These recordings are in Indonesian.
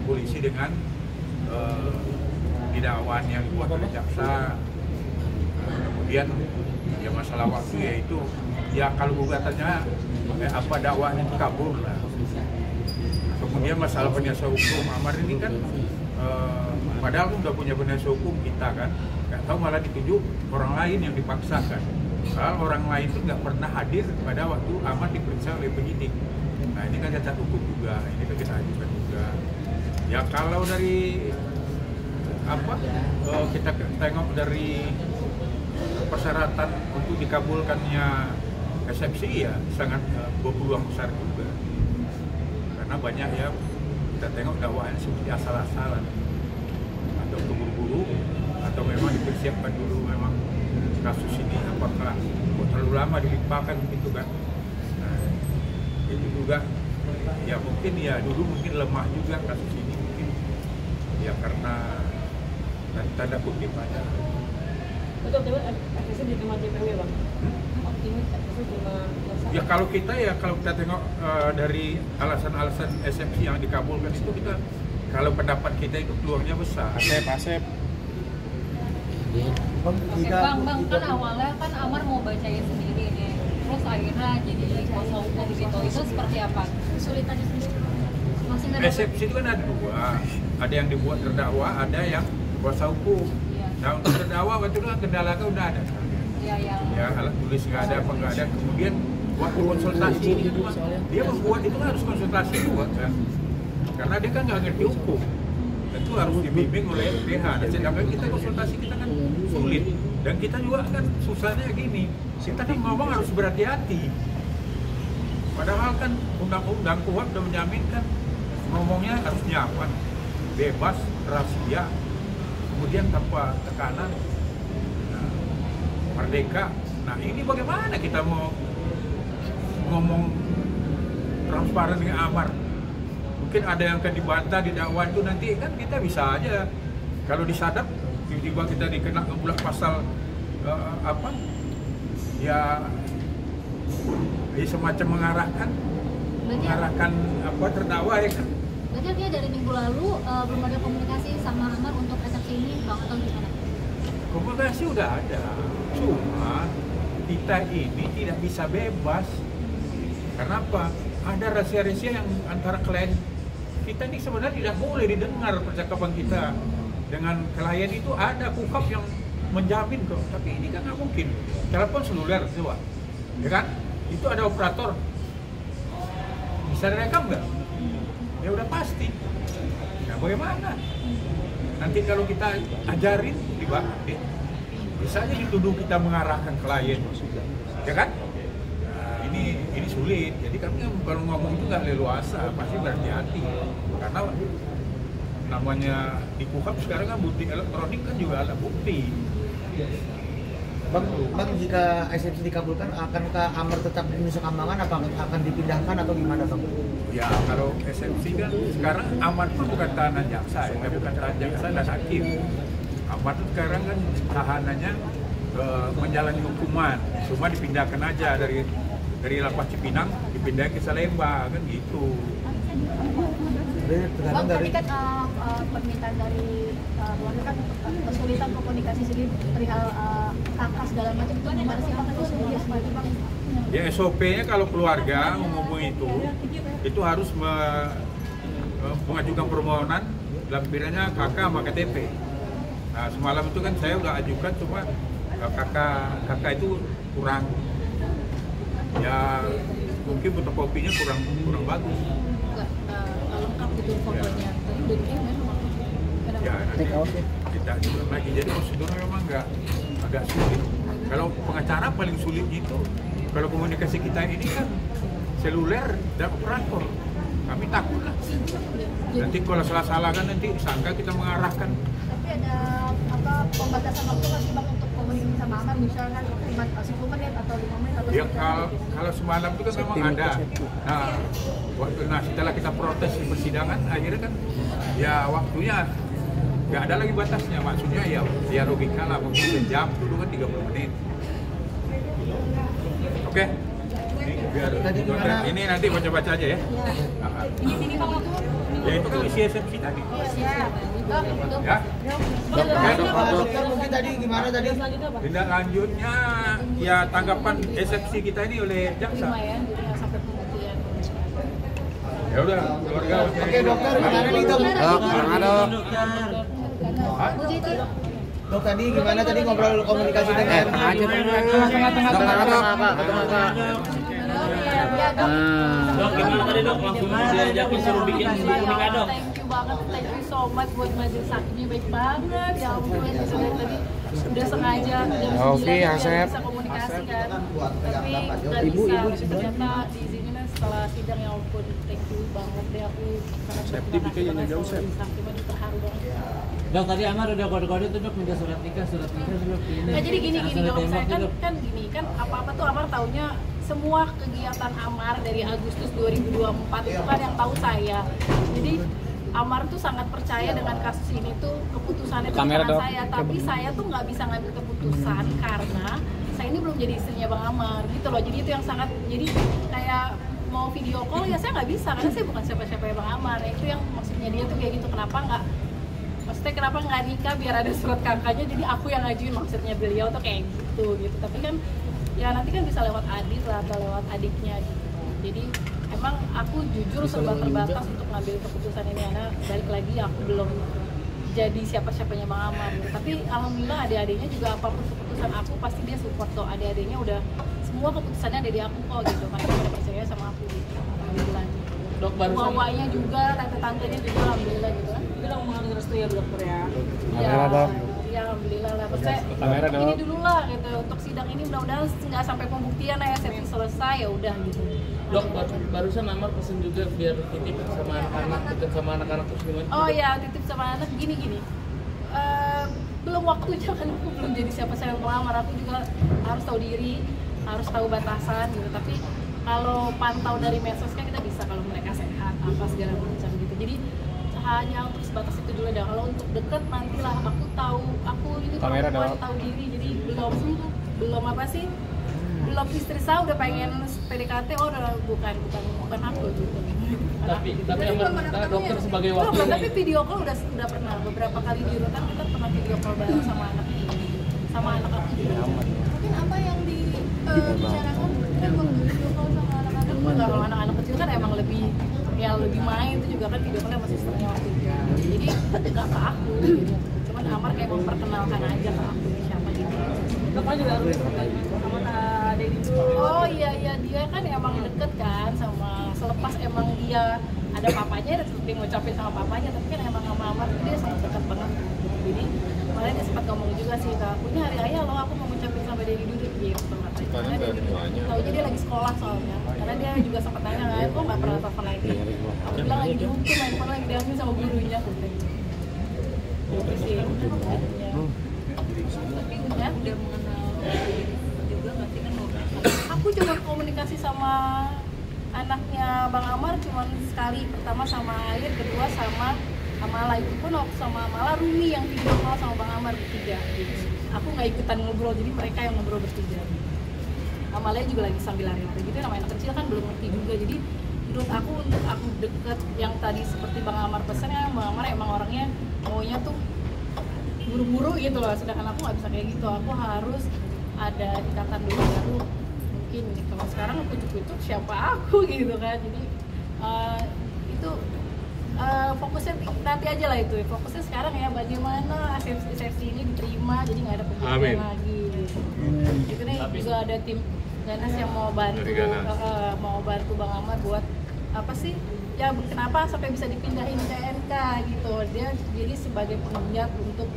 polisi dengan dakwaan yang dibuat oleh jaksa. Kemudian ya masalah waktu yaitu ya kalau gugatannya apa dakwaannya itu kabur lah. Kemudian masalah penasihat hukum Amar ini kan padahal udah punya penasihat hukum kita kan, nggak tahu malah ditunjuk orang lain yang dipaksakan. Padahal orang lain itu nggak pernah hadir pada waktu Amar diperiksa oleh penyidik. Nah ini kan cacat hukum juga, ini kan kita ajukan juga. Ya kalau dari apa kita tengok dari persyaratan untuk dikabulkannya eksepsi ya sangat berpeluang besar juga. Karena banyak ya kita tengok dakwaan seperti asal-asalan atau terburu-buru atau memang dipersiapkan dulu memang kasus ini apakah terlalu lama dilimpahkan gitu kan. Nah, itu juga ya mungkin ya dulu mungkin lemah juga kasus ini mungkin ya karena tanda kutip aja. Betul akhirnya diterima DPW bang. Optimis akhirnya terima. Ya kalau kita tengok dari alasan-alasan eksepsi yang dikabulkan itu kita kalau pendapat kita itu peluangnya besar. Asep. Bang, kan awalnya kan Amar mau bacain sendiri nih, terus akhirnya jadi kuasa hukum gitu, itu seperti apa? Kesulitannya sendiri? Masih nggak ada. Eksepsi itu kan ada dua, ada yang dibuat terdakwa, ada yang kuasa hukum. Iya. Nah untuk terdakwa waktu itu kan kendalanya udah ada. Iya. Ya alat tulis nggak ada apa nggak ada, kemudian waktu konsultasi ini dia membuat itu harus konsultasi juga kan, karena dia kan nggak ngerti hukum. Itu harus dibimbing oleh PH. Dan sedangkan kita konsultasi kita kan sulit dan kita juga kan susahnya gini, kita kan ngomong harus berhati-hati. Padahal kan undang-undang KUHP sudah menjaminkan ngomongnya harus nyaman, bebas, rahasia, kemudian tanpa tekanan, merdeka. Nah ini bagaimana kita mau ngomong transparan dengan Amar? Mungkin ada yang akan dibantah di dakwaan itu nanti kan kita bisa aja kalau disadap tiba-tiba kita dikena pula pasal ya semacam mengarahkan apa terdakwa ya kan. Berarti artinya dari minggu lalu belum ada komunikasi sama Amar untuk eksepsi ini bang atau gimana? Komunikasi udah ada, cuma kita ini tidak bisa bebas. Karena apa? Ada rahasia-rahasia yang antara klien kita ini sebenarnya tidak boleh didengar percakapan kita dengan klien itu, ada KUHP yang menjamin kok, tapi ini kan nggak mungkin. Telepon seluler coba, ya kan? Itu ada operator, bisa direkam nggak? Ya udah pasti. Nah bagaimana? Nanti kalau kita ajarin, bisa aja dituduh kita mengarahkan klien, ya kan? Ini sulit, jadi kami kalau ngomong itu nggak leluasa, pasti berhati-hati karena namanya di KUHP sekarang kan bukti elektronik kan juga ada bukti. Bang, jika eksepsi dikabulkan, akankah Amar tetap di Nusa Kambangan atau akan dipindahkan atau gimana bang? Ya kalau eksepsi kan sekarang Amar itu bukan tahanan jaksa, ya bukan tahanan jaksa dan hakim. Amar itu sekarang kan tahanannya menjalani hukuman, cuma dipindahkan aja dari Lapas Cipinang dipindah ke Salemba kan gitu. Bang, tadi kan permintaan dari keluarga kan kesulitan komunikasi sendiri perihal kakak segala macam itu gimana sih bang? Ya SOP-nya kalau keluarga ngomong itu harus mengajukan permohonan lampirannya kakak sama KTP. Nah semalam itu kan saya udah ajukan, cuma kakak itu kurang. Ya mungkin fotokopinya kurang bagus. Enggak lengkap gitu fotonya. Tadi udah dikirim kan? Ya nanti kita ajukan lagi. Jadi prosedurnya memang agak sulit. Kalau pengacara paling sulit itu kalau komunikasi kita ini kan seluler dan operator. Kami takut lah. Nanti kalau salah-salah kan nanti disangka kita mengarahkan. Tapi ada pembatasan waktu nggak sih bang untuk komunikasi sama Amar, misalkan 10 menit atau 5 menit atau Ya kalau semalam itu kan memang ada. Nah setelah kita protes di persidangan akhirnya kan ya waktunya nggak ada lagi batasnya, maksudnya ya logika lah, mungkin sejam, dulu kan 30 menit. Oke. Ini nanti baca-baca aja ya. Ini bang waktu Ya itu kan isi eksepsi tadi. Siap. Ya. Dokter mungkin tadi gimana tadi? Selanjutnya apa? Tindak lanjutnya ya tanggapan eksepsi kita ini oleh jaksa. Lumayan, jadi nggak sampai pembuktian. Ya udah keluarga. Oke dokter, gimana nih dok? Dok tadi gimana tadi ngobrol komunikasi dengan Dok, gimana tadi dok? Langsung diajakin suruh bikin buku nikah dok. Thank you banget, thank you so much buat majelis hakimnya, baik banget. Ya ampun, sudah tadi udah sengaja jam 9 bisa komunikasi kan. Tapi nggak bisa, ternyata diizinin setelah sidang. Ya ampun, thank you banget deh, aku sangat berterima kasih banget sama majelis hakimnya, terharu banget. Dok, tadi Amar udah kode-kode tuh dok minta surat nikah dulu ini. Nah, jadi gini Langsung dok, saya ditembak, kan gini kan apa-apa tuh Amar taunya semua kegiatan Amar dari Agustus 2024 itu kan yang tahu saya. Jadi Amar tuh sangat percaya dengan kasus ini tuh keputusannya itu di tangan saya, tapi saya tuh nggak bisa ngambil keputusan karena saya ini belum jadi istrinya Bang Amar gitu loh. Jadi itu yang sangat, jadi kayak mau video call ya saya nggak bisa karena saya bukan siapa-siapa Bang Amar. Ya, itu yang maksudnya dia tuh kayak gitu, kenapa nggak nikah biar ada surat kakaknya, jadi aku yang ngajuin, maksudnya beliau tuh kayak gitu. Tapi kan ya nanti kan bisa lewat adik lah atau lewat adiknya gitu. Jadi emang aku jujur serba terbatas untuk ngambil keputusan ini karena balik lagi aku belum jadi siapa-siapanya Bang Amar gitu. Tapi alhamdulillah adik-adiknya juga apapun keputusan aku pasti dia support kok. Adik-adiknya udah semua keputusannya ada di aku kok gitu, karena dia percaya sama aku gitu. Alhamdulillah. Dok, barusan Wawanya juga, tante-tantenya juga alhamdulillah gitu kan. Bilang mengalami restu ya dokter ya. Ya, alhamdulillah lah. Saya ini dulu lah gitu. Untuk sidang ini mudah-mudahan nggak sampai pembuktian ya, eksepsi selesai ya udah gitu. Dok, barusan Amar pesen juga biar titip sama anak-anak, deket sama anak-anak terus gimana? Oh ya, titip sama anak gini. Belum waktunya kan, aku belum jadi siapa-siapa pelamar. Aku juga harus tahu diri, harus tahu batasan gitu. Tapi kalau pantau dari medsos kan kita bisa kalau mereka sehat apa segala macam gitu. Jadi hanya untuk sebatas itu dulu dah. Kalau untuk deket nantilah aku tahu, aku ini perempuan tahu diri, jadi belum apa sih, belum istri saya udah pengen PDKT, oh udah bukan aku gitu. Tapi Amar minta dokter sebagai Belum, wakil tapi nih. video call udah pernah beberapa kali di rutan, kita pernah video call bareng sama anak aku juga. Mungkin apa yang dibicarakan kan video call sama anak-anak? Enggak, kalau anak-anak kecil kan emang lebih main, itu juga kan video call sama sisternya waktu itu. Jadi nggak ke aku gitu. Cuman Amar kayak memperkenalkan aja ke aku siapa gitu. Dokter juga harus sama Kak Dedi dulu. Oh iya, dia kan emang deket kan sama, selepas emang dia ada papanya, dia tetap ngucapin sama papanya, tapi kan emang sama Amar dia sangat dekat banget. Jadi malah dia sempat ngomong juga sih ke aku, ini hari raya loh aku mau ngucapin sama Dedi dulu gitu katanya. Karena dia taunya dia lagi sekolah soalnya, karena dia juga sempat nanya kan, kok nggak pernah telepon lagi. Aku bilang lagi dihukum, handphone lagi diambil sama gurunya. Gitu sih. Ya. Tapi udah mengenal juga nggak sih kan? Aku cuma komunikasi sama anaknya Bang Amar cuma sekali, pertama sama Air, kedua sama Amala. Itu pun waktu sama Amala Rumi yang video call sama Bang Amar bertiga gitu. Aku nggak ikutan ngobrol, jadi mereka yang ngobrol bertiga. Amalanya juga lagi sambil lari-lari gitu, namanya anak kecil kan belum ngerti juga. Jadi menurut aku, untuk aku deket yang tadi seperti Bang Amar pesan ya, Bang Amar emang orangnya maunya tuh buru-buru gitu loh, sedangkan aku nggak bisa kayak gitu. Aku harus ada ikatan dulu baru mungkin gitu. Kalau sekarang aku cukup siapa aku gitu kan. Jadi itu fokusnya nanti aja lah itu. Fokusnya sekarang ya bagaimana eksepsi ini diterima, jadi nggak ada pembuktian lagi gitu. Itu nih juga ada tim Ganas yang mau bantu Bang Amar buat apa sih ya, kenapa sampai bisa dipindahin ke NK gitu. Dia jadi sebagai penggiat untuk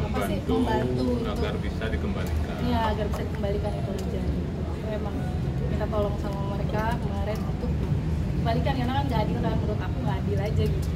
apa sih, membantu agar bisa dikembalikan. Iya, agar bisa dikembalikan itu aja gitu. Memang kita tolong sama mereka kemarin untuk kembalikan, karena kan nggak adil kan, menurut aku nggak adil aja gitu.